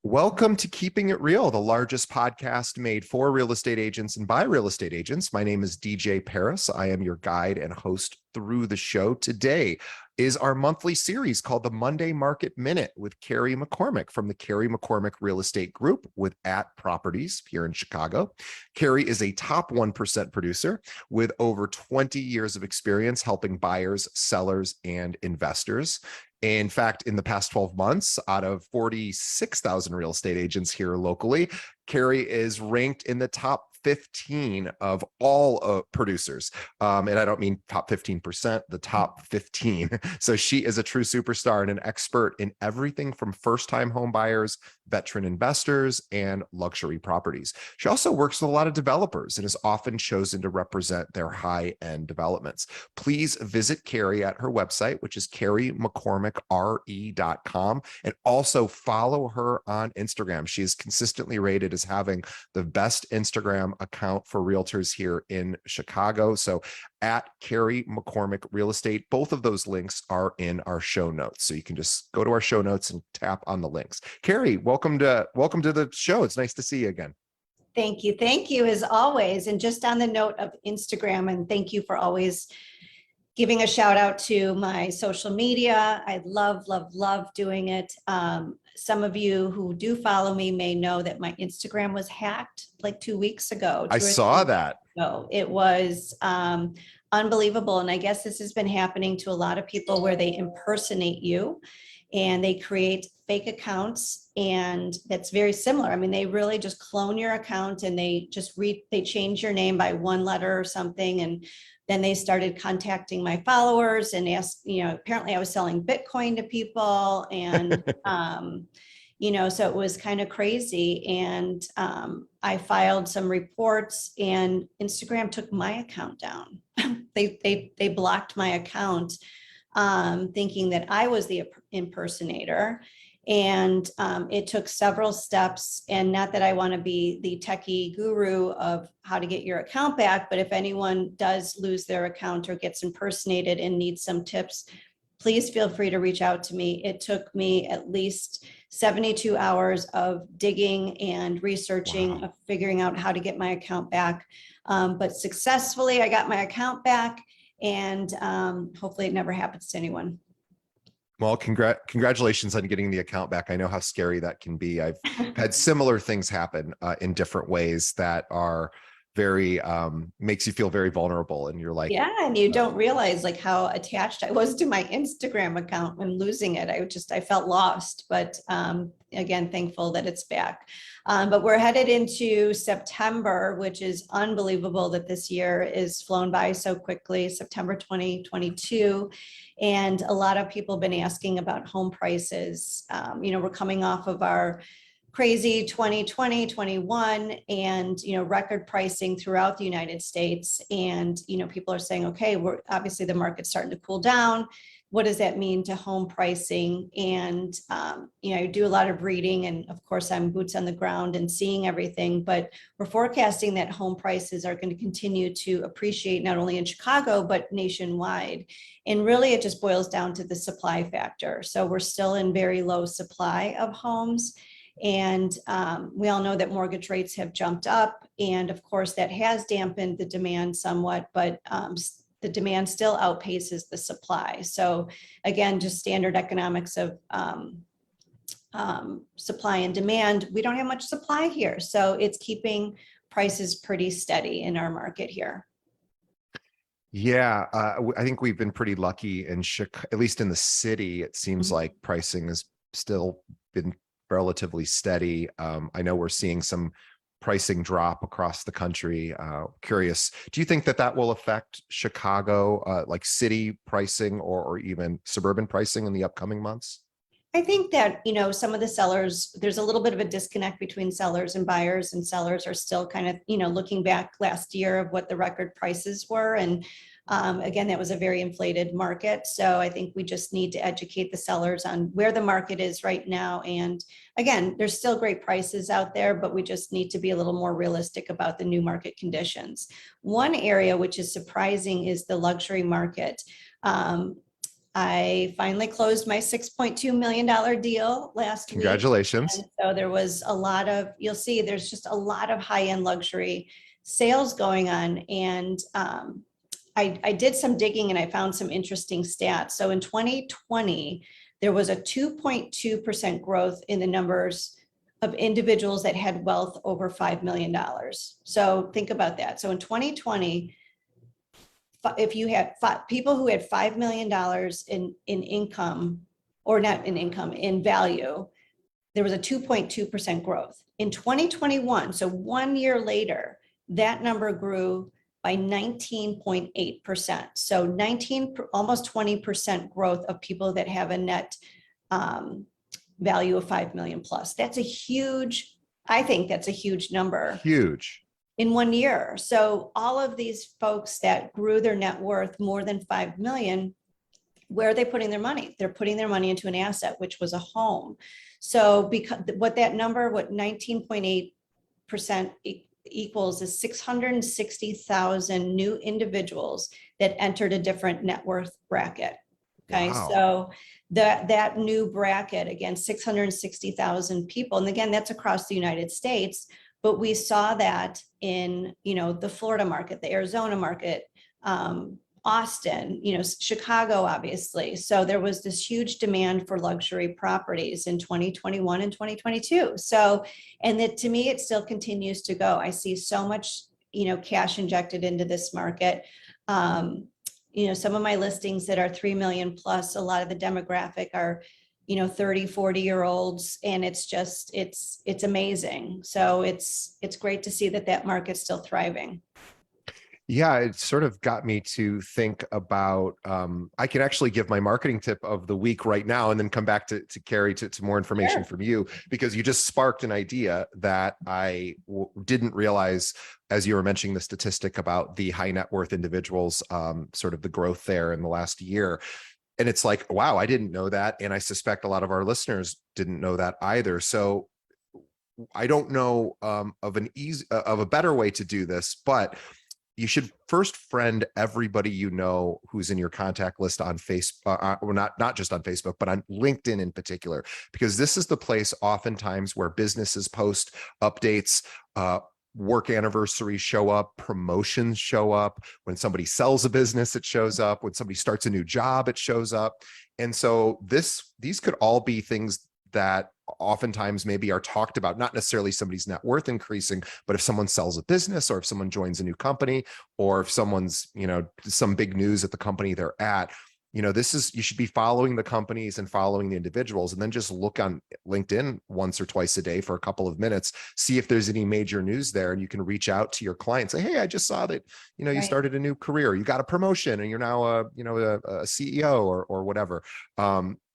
Welcome to Keeping It Real, the largest podcast made for real estate agents and by real estate agents. My name is DJ Paris. I am your guide and host through the show. Today is our monthly series called the Monday Market Minute with Carrie McCormick from the Carrie McCormick Real Estate Group with @Properties here in Chicago. Carrie is a top 1% producer with over 20 years of experience helping buyers, sellers, and investors. In fact, in the past 12 months, out of 46,000 real estate agents here locally, Carrie is ranked in the top 15 of all producers. And I don't mean top 15%, the top 15. So she is a true superstar and an expert in everything from first-time home buyers, veteran investors, and luxury properties. She also works with a lot of developers and is often chosen to represent their high-end developments. Please visit Carrie at her website, which is carriemccormickre.com, and also follow her on Instagram. She is consistently rated as having the best Instagram account for realtors here in Chicago. So at Carrie McCormick Real Estate, both of those links are in our show notes. So you can just go to our show notes and tap on the links. Carrie, welcome to the show. It's nice to see you again. Thank you. Thank you as always. And just on the note of Instagram, and thank you for always giving a shout out to my social media. I love doing it. Some of you who do follow me may know that my Instagram was hacked like 2 weeks ago. I saw that. So it was unbelievable. And I guess this has been happening to a lot of people where they impersonate you and they create fake accounts. And that's very similar. I mean, they really just clone your account and they change your name by one letter or something. And then they started contacting my followers and asked, apparently I was selling Bitcoin to people and, so it was kind of crazy. And I filed some reports and Instagram took my account down. They blocked my account, thinking that I was the impersonator. And it took several steps, and not that I want to be the techie guru of how to get your account back, but if anyone does lose their account or gets impersonated and needs some tips, please feel free to reach out to me. It took me at least 72 hours of digging and researching, of figuring out how to get my account back. But successfully, I got my account back, and hopefully it never happens to anyone. Well, congratulations on getting the account back. I know how scary that can be. I've had similar things happen in different ways that are very, makes you feel very vulnerable. And you're like, yeah, and you don't realize like how attached I was to my Instagram account when losing it. I felt lost, but again, thankful that it's back. But we're headed into September, which is unbelievable that this year is flown by so quickly, September 2022. And a lot of people have been asking about home prices. We're coming off of our crazy 2020, 21, and record pricing throughout the United States. And people are saying, okay, we're obviously the market's starting to cool down. What does that mean to home pricing? And I do a lot of reading, and of course I'm boots on the ground and seeing everything, but we're forecasting that home prices are going to continue to appreciate not only in Chicago, but nationwide. And really it just boils down to the supply factor. So we're still in very low supply of homes. And we all know that mortgage rates have jumped up. And of course that has dampened the demand somewhat, but the demand still outpaces the supply. So again, just standard economics of supply and demand. We don't have much supply here. So it's keeping prices pretty steady in our market here. Yeah, I think we've been pretty lucky in Chicago, at least in the city. It seems like pricing has still been relatively steady. I know we're seeing some pricing drop across the country. Curious, do you think that will affect Chicago, like city pricing or even suburban pricing in the upcoming months? I think that, some of the sellers, there's a little bit of a disconnect between sellers and buyers, and sellers are still kind of, looking back last year of what the record prices were. And again, that was a very inflated market. So I think we just need to educate the sellers on where the market is right now. And again, there's still great prices out there, but we just need to be a little more realistic about the new market conditions. One area which is surprising is the luxury market. I finally closed my $6.2 million deal last week. Congratulations. And so there was a lot of, you'll see, there's just a lot of high-end luxury sales going on. And I did some digging and I found some interesting stats. So in 2020, there was a 2.2% growth in the numbers of individuals that had wealth over $5 million. So think about that. So in 2020, if you had people who had $5 million in income, or not in income, in value, there was a 2.2% growth. In 2021, so 1 year later, that number grew by 19.8%. So 19, almost 20% growth of people that have a net value of 5 million plus. That's a huge, I think that's a huge number. Huge. In 1 year. So all of these folks that grew their net worth more than 5 million, where are they putting their money? They're putting their money into an asset, which was a home. So because what that number, what 19.8% equals is 660,000 new individuals that entered a different net worth bracket. Okay. Wow. So that new bracket, again, 660,000 people. And again, that's across the United States. But we saw that in, the Florida market, the Arizona market, Austin, Chicago, obviously. So there was this huge demand for luxury properties in 2021 and 2022. So, and that to me, it still continues to go. I see so much, cash injected into this market. Some of my listings that are 3 million plus, a lot of the demographic are 30, 40-year-olds. And it's just, it's amazing. So it's great to see that market's still thriving. Yeah, it sort of got me to think about, I can actually give my marketing tip of the week right now and then come back to Carrie to more information from you, because you just sparked an idea that I didn't realize as you were mentioning the statistic about the high net worth individuals, sort of the growth there in the last year. And it's like, wow, I didn't know that. And I suspect a lot of our listeners didn't know that either. So I don't know of a better way to do this, but you should first friend everybody who's in your contact list on Facebook, or not just on Facebook, but on LinkedIn in particular, because this is the place oftentimes where businesses post updates, work anniversaries show up, promotions show up. When somebody sells a business, it shows up. When somebody starts a new job, it shows up. And so these could all be things that oftentimes maybe are talked about, not necessarily somebody's net worth increasing, but if someone sells a business, or if someone joins a new company, or if someone's, some big news at the company they're at, you should be following the companies and following the individuals, and then just look on LinkedIn once or twice a day for a couple of minutes, see if there's any major news there. And you can reach out to your client, say, hey, I just saw that, you started a new career, you got a promotion, and you're now a CEO or whatever.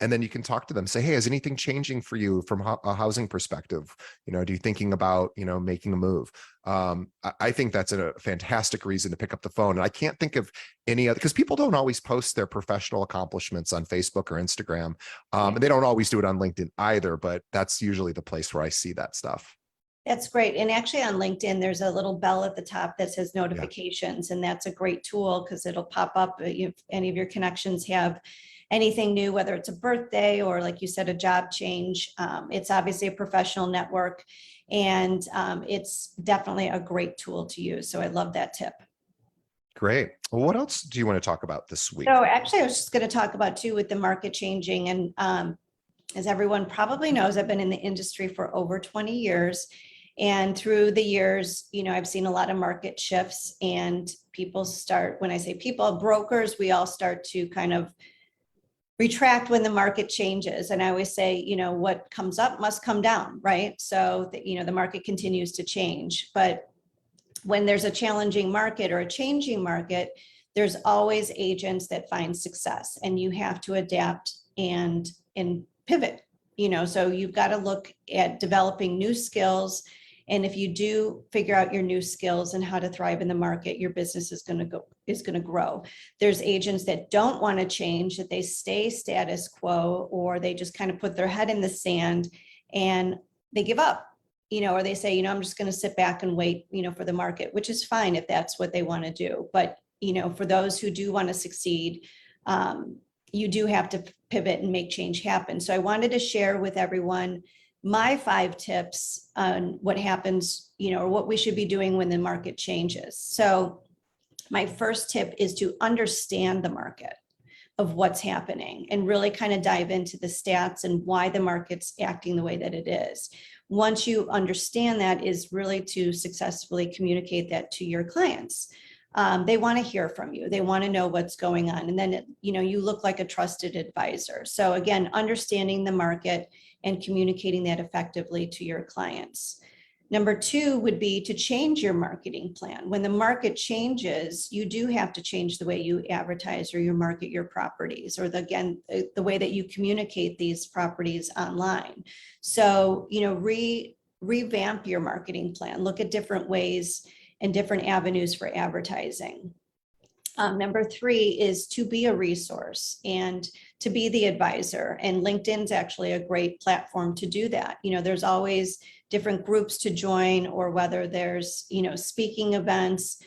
And then you can talk to them, say, hey, is anything changing for you from a housing perspective? Do you thinking about, making a move? I think that's a fantastic reason to pick up the phone. And I can't think of any other, because people don't always post their professional accomplishments on Facebook or Instagram. And they don't always do it on LinkedIn either, but that's usually the place where I see that stuff. That's great. And actually on LinkedIn, there's a little bell at the top that says notifications. And that's a great tool because it'll pop up if any of your connections have anything new, whether it's a birthday or, like you said, a job change. It's obviously a professional network, and it's definitely a great tool to use. So I love that tip. Great. Well, what else do you want to talk about this week? So actually, I was just going to talk about too, with the market changing. And as everyone probably knows, I've been in the industry for over 20 years. And through the years, I've seen a lot of market shifts, and people start, when I say people, brokers, we all start to kind of retract when the market changes. And I always say, what comes up must come down, right? So that, the market continues to change. But when there's a challenging market or a changing market, there's always agents that find success, and you have to adapt and pivot, so you've got to look at developing new skills. And if you do figure out your new skills and how to thrive in the market, your business is going to grow. There's agents that don't want to change, that they stay status quo, or they just kind of put their head in the sand and they give up, or they say, I'm just going to sit back and wait, for the market, which is fine if that's what they want to do. But, for those who do want to succeed, you do have to pivot and make change happen. So I wanted to share with everyone my 5 tips on what happens, or what we should be doing when the market changes. So my first tip is to understand the market of what's happening and really kind of dive into the stats and why the market's acting the way that it is. Once you understand that, is really to successfully communicate that to your clients. They want to hear from you. They want to know what's going on. And then, you look like a trusted advisor. So again, understanding the market and communicating that effectively to your clients. Number 2 would be to change your marketing plan. When the market changes, you do have to change the way you advertise or you market your properties, or the way that you communicate these properties online. So, revamp your marketing plan. Look at different ways and different avenues for advertising. Number 3 is to be a resource and to be the advisor. And LinkedIn's actually a great platform to do that. There's always different groups to join, or whether there's, speaking events,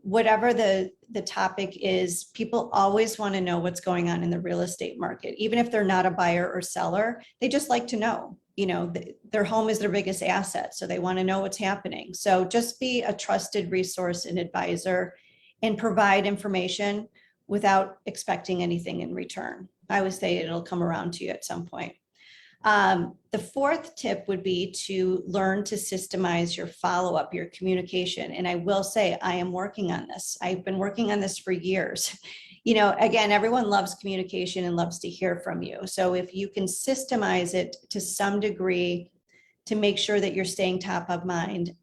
whatever the topic is, people always want to know what's going on in the real estate market. Even if they're not a buyer or seller, they just like to know. Their home is their biggest asset, so they want to know what's happening. So just be a trusted resource and advisor and provide information without expecting anything in return. I always say it'll come around to you at some point. The 4th tip would be to learn to systemize your follow-up, your communication. And I will say, I am working on this. I've been working on this for years. Again, everyone loves communication and loves to hear from you. So if you can systemize it to some degree to make sure that you're staying top of mind,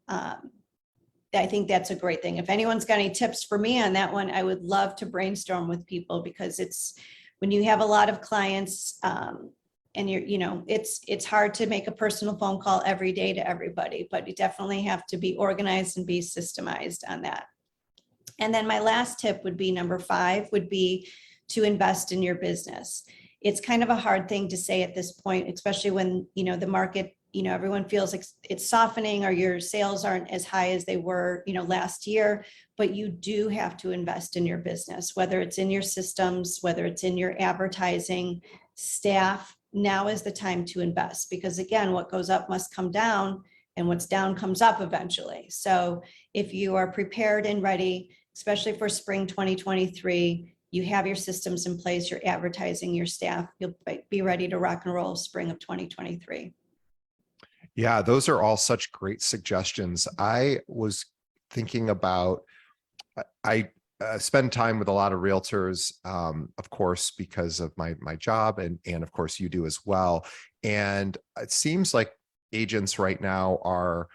I think that's a great thing. If anyone's got any tips for me on that one, I would love to brainstorm with people, because it's when you have a lot of clients, and it's hard to make a personal phone call every day to everybody, but you definitely have to be organized and be systemized on that. And then my last tip would be number 5 would be to invest in your business. It's kind of a hard thing to say at this point, especially when, the market, everyone feels like it's softening or your sales aren't as high as they were, last year, but you do have to invest in your business, whether it's in your systems, whether it's in your advertising, staff. Now is the time to invest, because again, what goes up must come down, and what's down comes up eventually. So if you are prepared and ready, especially for spring 2023, you have your systems in place, your advertising, your staff, you'll be ready to rock and roll spring of 2023. Yeah, those are all such great suggestions. I was thinking about, I spend time with a lot of realtors, of course, because of my job, and of course you do as well. And it seems like agents right now are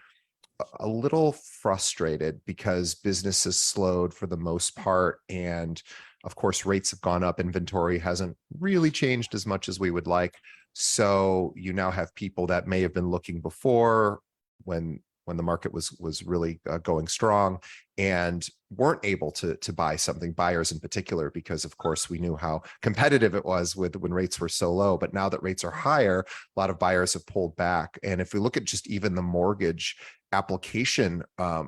a little frustrated because business has slowed for the most part. And of course, rates have gone up. Inventory hasn't really changed as much as we would like. So you now have people that may have been looking before when the market was really going strong, and weren't able to buy something, buyers in particular, because of course we knew how competitive it was when rates were so low. But now that rates are higher, a lot of buyers have pulled back. And if we look at just even the mortgage application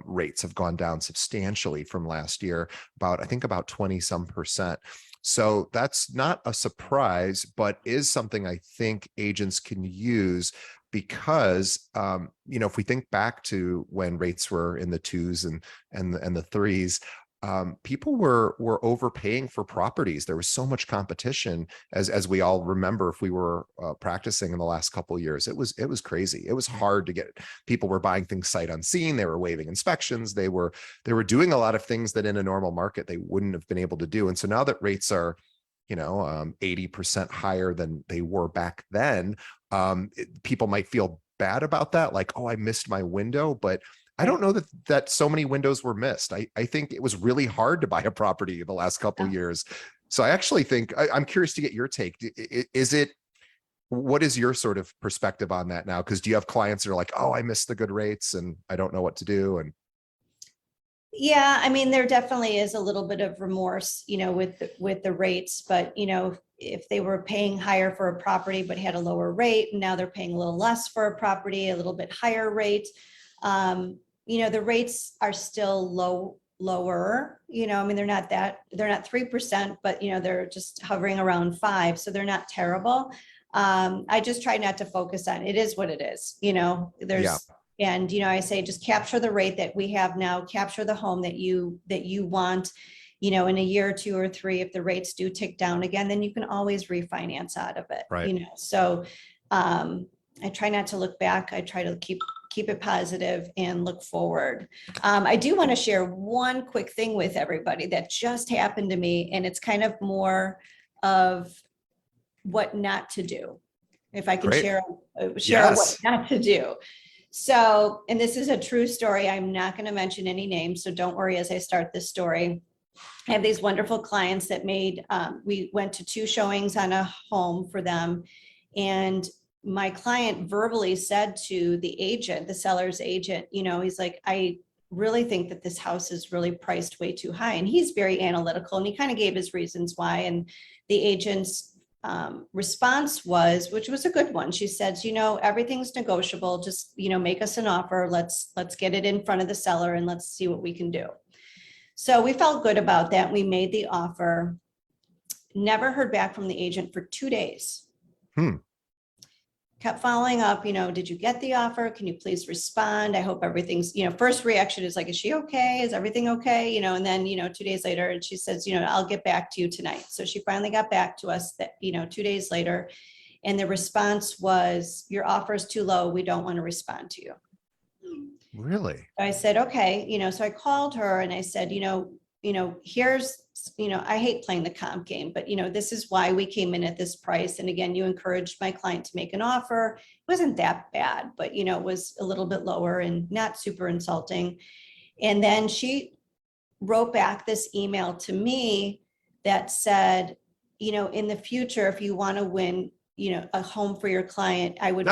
rates have gone down substantially from last year, I think about 20-some%. So that's not a surprise, but is something I think agents can use, because if we think back to when rates were in the 2s and the 3s, people were overpaying for properties. There was so much competition, as we all remember, if we were practicing in the last couple of years. It was crazy. It was hard to get. People were buying things sight unseen. They were waiving inspections. They were doing a lot of things that in a normal market they wouldn't have been able to do. And so now that rates are 80% higher than they were back then, people might feel bad about that, like, oh, I missed my window. But I don't know that so many windows were missed. I think it was really hard to buy a property the last couple of years. So I actually think, I'm curious to get your take. What is your sort of perspective on that now? Because do you have clients that are like, oh, I missed the good rates and I don't know what to do? And yeah, I mean, there definitely is a little bit of remorse, with the rates, but, if they were paying higher for a property but had a lower rate, and now they're paying a little less for a property, a little bit higher rate, the rates are still lower, I mean, they're not 3%, but they're just hovering around 5. So they're not terrible. I just try not to focus on, it is what it is, Yeah. and, I say, just capture the rate that we have now, capture the home that you want, in a year or 2 or 3, if the rates do tick down again, then you can always refinance out of it, Right. So, I try not to look back. I try to keep it positive and look forward. I do want to share one quick thing with everybody that just happened to me, and it's kind of more of what not to do. If I can Great. share Yes. what not to do. So, and this is a true story. I'm not going to mention any names, so don't worry as I start this story. I have these wonderful clients that we went to 2 showings on a home for them. And my client verbally said to the agent, the seller's agent, he's like, I really think that this house is really priced way too high. And he's very analytical, and he kind of gave his reasons why. And the agent's response was, which was a good one. She says, everything's negotiable. Just, make us an offer. Let's get it in front of the seller and let's see what we can do. So we felt good about that. We made the offer. Never heard back from the agent for 2 days. Kept following up, did you get the offer? Can you please respond? I hope everything's, first reaction is like, is she okay? Is everything okay? And then, 2 days later, and she says, I'll get back to you tonight. So she finally got back to us that, 2 days later. And the response was, your offer is too low. We don't want to respond to you. Really? I said, okay, so I called her and I said, here's, I hate playing the comp game, but this is why we came in at this price. And again, you encouraged my client to make an offer. It wasn't that bad, but it was a little bit lower and not super insulting. And then she wrote back this email to me that said, in the future, if you want to win, a home for your client, I would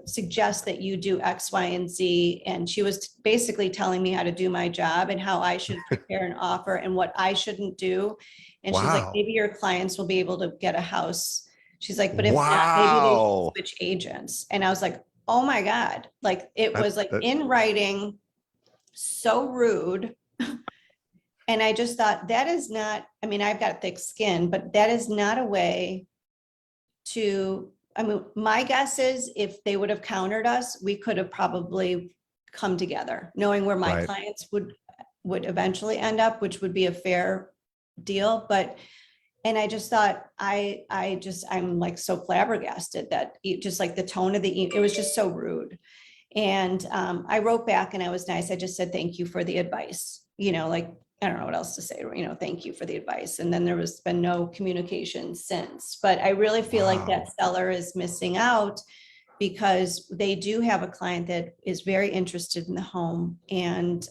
suggest that you do X, Y, and Z. And she was basically telling me how to do my job and how I should prepare an offer and what I shouldn't do. And she's like, maybe your clients will be able to get a house. She's like, but if not, maybe they should switch agents. And I was like, oh my God, like it was like in writing, so rude. And I just thought that is not, I mean, I've got thick skin, but that is not a way to, I mean, my guess is if they would have countered us, we could have probably come together, knowing where my clients would eventually end up, which would be a fair deal. But, and I just thought, I'm like so flabbergasted that just like the tone of it was just so rude. And I wrote back and I was nice. I just said, thank you for the advice, like, I don't know what else to say, thank you for the advice. And then there was been no communication since, but I really feel like that seller is missing out because they do have a client that is very interested in the home and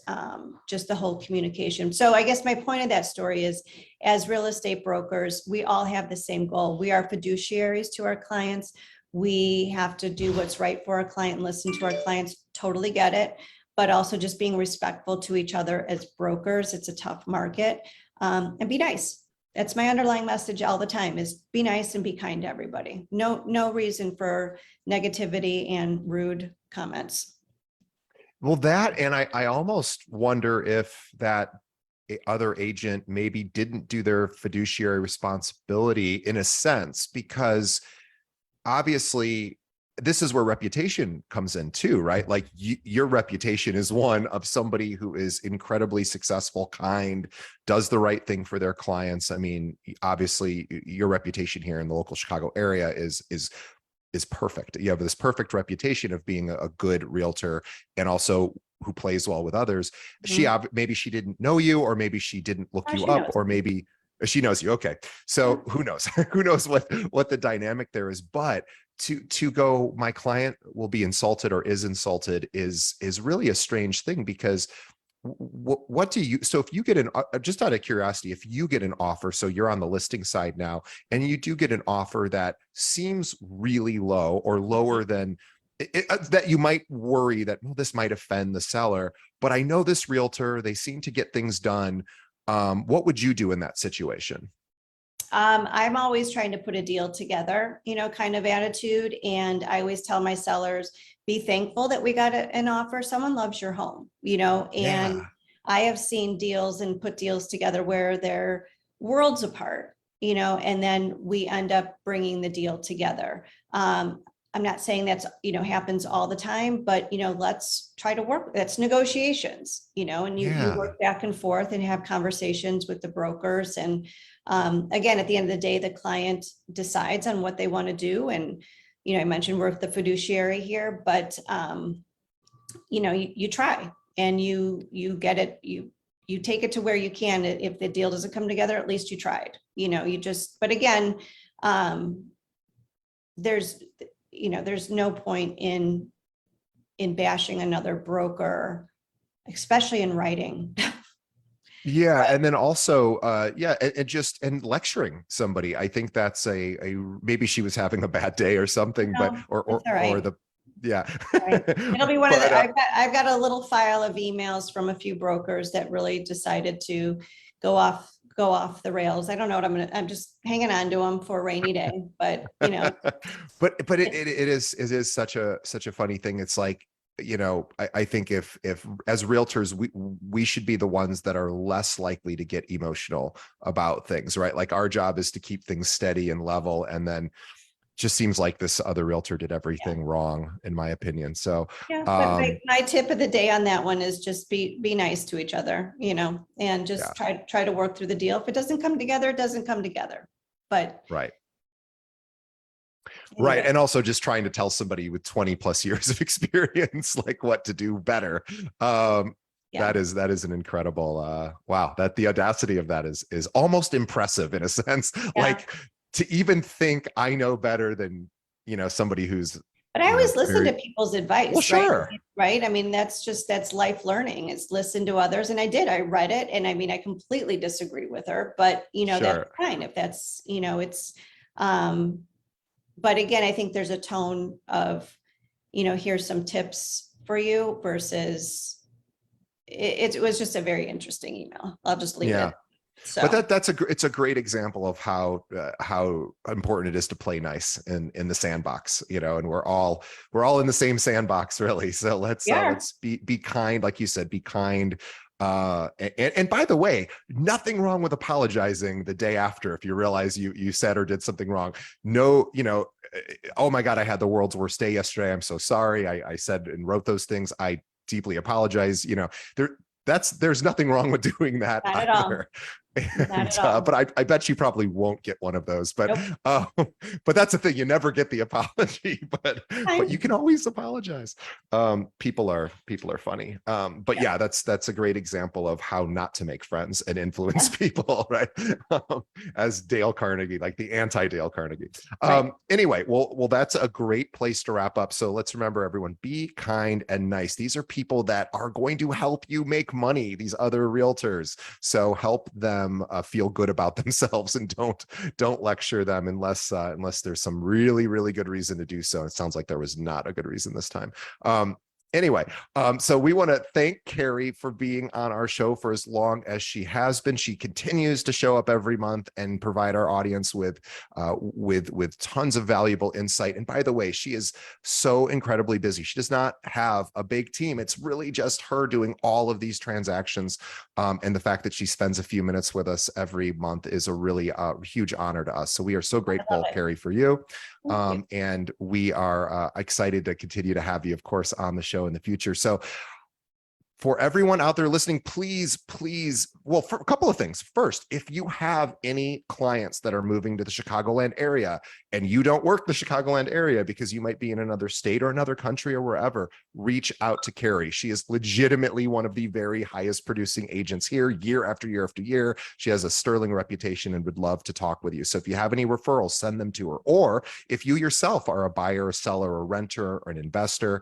just the whole communication. So I guess my point of that story is, as real estate brokers, we all have the same goal. We are fiduciaries to our clients. We have to do what's right for our client and listen to our clients. Totally get it. But also just being respectful to each other as brokers. It's a tough market, and be nice. That's my underlying message all the time is be nice and be kind to everybody. No reason for negativity and rude comments. Well, that, and I almost wonder if that other agent maybe didn't do their fiduciary responsibility in a sense, because obviously this is where reputation comes in too, right? Like your reputation is one of somebody who is incredibly successful, kind, does the right thing for their clients. I mean, obviously your reputation here in the local Chicago area is perfect. You have this perfect reputation of being a good realtor and also who plays well with others. Mm-hmm. Maybe she didn't know you, or maybe she didn't look you up, or maybe she knows you. Okay. So who knows? Who knows what the dynamic there is, but to go, my client will be insulted or is insulted is really a strange thing, because what do you, so if you get just out of curiosity, if you get an offer, so you're on the listing side now, and you do get an offer that seems really low or lower than that, you might worry that, well, this might offend the seller, but I know this realtor, they seem to get things done. What would you do in that situation? I'm always trying to put a deal together, kind of attitude. And I always tell my sellers, be thankful that we got an offer. Someone loves your home, and I have seen deals and put deals together where they're worlds apart, and then we end up bringing the deal together. I'm not saying that's, happens all the time, but, let's try to work, that's negotiations, and you Yeah. work back and forth and have conversations with the brokers. And again, at the end of the day, the client decides on what they want to do. And, I mentioned we're the fiduciary here, but, you try and you get it, you take it to where you can. If the deal doesn't come together, at least you tried, but again, there's no point in bashing another broker, especially in writing. Yeah, and then also, and lecturing somebody. I think that's a maybe she was having a bad day or something, but No, or it's all right. the yeah. Right. It'll be one of But, the, I've got a little file of emails from a few brokers that really decided to go off the rails. I don't know what I'm just hanging on to them for a rainy day, but but it is such a funny thing. It's like, I think if as realtors, we should be the ones that are less likely to get emotional about things, right? Like our job is to keep things steady and level, and then just seems like this other realtor did everything wrong, in my opinion. So yeah, but my tip of the day on that one is just be nice to each other, and just try to work through the deal. If it doesn't come together, it doesn't come together. But right. anyway. Right. And also just trying to tell somebody with 20 plus years of experience, like what to do better. That is an incredible, wow, that the audacity of that is almost impressive in a sense, like to even think I know better than, somebody who's, but I always listen to people's advice, well, sure. Right. I mean, that's life learning, is listen to others. And I read it. And I mean, I completely disagree with her, but that's fine. If that's, it's, but again, I think there's a tone of, here's some tips for you versus it was just a very interesting email. I'll just leave it. So. But it's a great example of how important it is to play nice in the sandbox, and we're all in the same sandbox, really. So let's be kind, like you said, be kind. And by the way, nothing wrong with apologizing the day after if you realize you said or did something wrong. No, oh my God, I had the world's worst day yesterday. I'm so sorry. I said and wrote those things. I deeply apologize. There's nothing wrong with doing that Not either. But I bet you probably won't get one of those. But but that's the thing, you never get the apology, but you can always apologize. People are funny. But that's a great example of how not to make friends and influence people, right? As Dale Carnegie, like the anti-Dale Carnegie. Anyway, well, that's a great place to wrap up. So let's remember, everyone, be kind and nice. These are people that are going to help you make money, these other realtors. So help them feel good about themselves, and don't lecture them unless there's some really, really good reason to do so. It sounds like there was not a good reason this time. Anyway, so we want to thank Carrie for being on our show for as long as she has been. She continues to show up every month and provide our audience with tons of valuable insight. And by the way, she is so incredibly busy. She does not have a big team. It's really just her doing all of these transactions. And the fact that she spends a few minutes with us every month is a really huge honor to us. So we are so grateful, Carrie, for you. And we are excited to continue to have you, of course, on the show in the future. So for everyone out there listening, please, well, for a couple of things. First, if you have any clients that are moving to the Chicagoland area and you don't work the Chicagoland area because you might be in another state or another country or wherever, reach out to Carrie. She is legitimately one of the very highest producing agents here, year after year after year. She has a sterling reputation and would love to talk with you. So if you have any referrals, send them to her. Or if you yourself are a buyer, a seller, a renter, or an investor,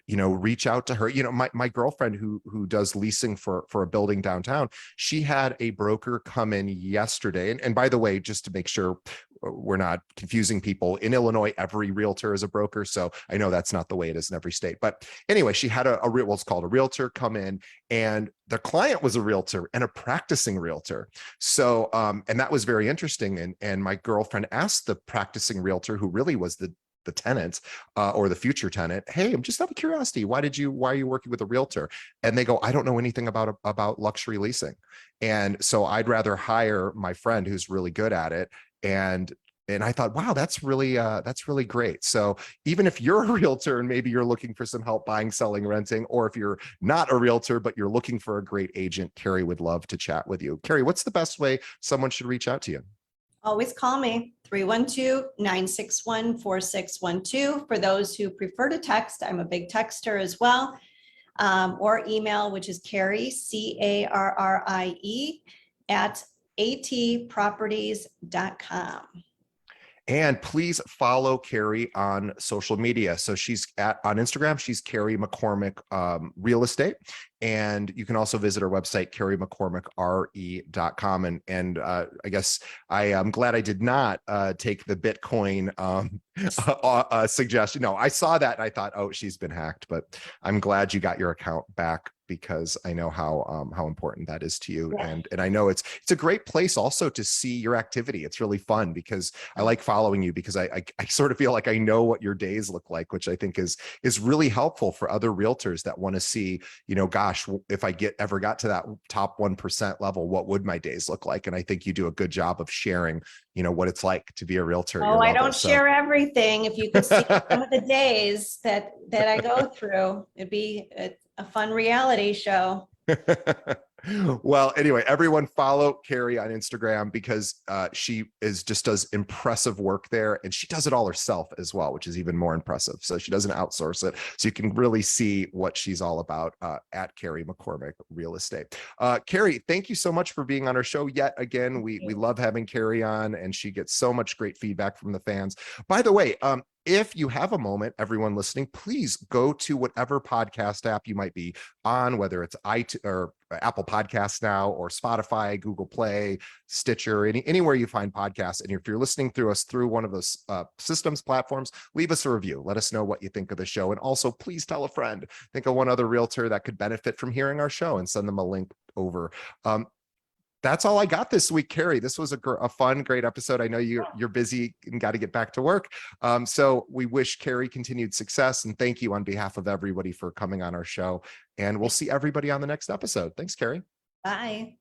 reach out to her. My girlfriend who does leasing for a building downtown, she had a broker come in yesterday. And by the way, just to make sure we're not confusing people, in Illinois, every realtor is a broker. So I know that's not the way it is in every state. But anyway, she had what's called a realtor come in, and the client was a realtor and a practicing realtor. So, and that was very interesting. And my girlfriend asked the practicing realtor, who really was the the tenant or the future tenant, hey, I'm just out of curiosity, why are you working with a realtor? And they go, I don't know anything about luxury leasing. And so I'd rather hire my friend who's really good at it. And I thought, wow, that's really great. So even if you're a realtor and maybe you're looking for some help buying, selling, renting, or if you're not a realtor, but you're looking for a great agent, Carrie would love to chat with you. Carrie, what's the best way someone should reach out to you? Always call me, 312-961-4612. For those who prefer to text, I'm a big texter as well. Or email, which is Carrie, CARRIE, at atproperties.com. And please follow Carrie on social media. So she's on Instagram, she's Carrie McCormick Real Estate. And you can also visit her website, carriemccormickre.com. And I guess I am glad I did not take the Bitcoin suggestion. No, I saw that and I thought, oh, she's been hacked. But I'm glad you got your account back, because I know how important that is to you. Yeah. And I know it's a great place also to see your activity. It's really fun because I like following you, because I sort of feel like I know what your days look like, which I think is really helpful for other realtors that want to see, gosh, if I ever got to that top 1% level, what would my days look like? And I think you do a good job of sharing, what it's like to be a realtor. Oh, I don't share everything. If you could see some of the days that I go through, it'd be a fun reality show. Well, anyway, everyone follow Carrie on Instagram, because she does impressive work there, and she does it all herself as well, which is even more impressive. So she doesn't outsource it. So you can really see what she's all about at Carrie McCormick Real Estate. Carrie, thank you so much for being on our show yet again. We love having Carrie on, and she gets so much great feedback from the fans. By the way, if you have a moment, everyone listening, please go to whatever podcast app you might be on, whether it's iTunes or Apple Podcasts now, or Spotify, Google Play, Stitcher, anywhere you find podcasts. And if you're listening through us through one of those systems platforms, leave us a review. Let us know what you think of the show. And also, please tell a friend. Think of one other realtor that could benefit from hearing our show, and send them a link over. That's all I got this week, Carrie. This was a fun, great episode. I know you're busy and got to get back to work. So we wish Carrie continued success, and thank you on behalf of everybody for coming on our show. And we'll see everybody on the next episode. Thanks, Carrie. Bye.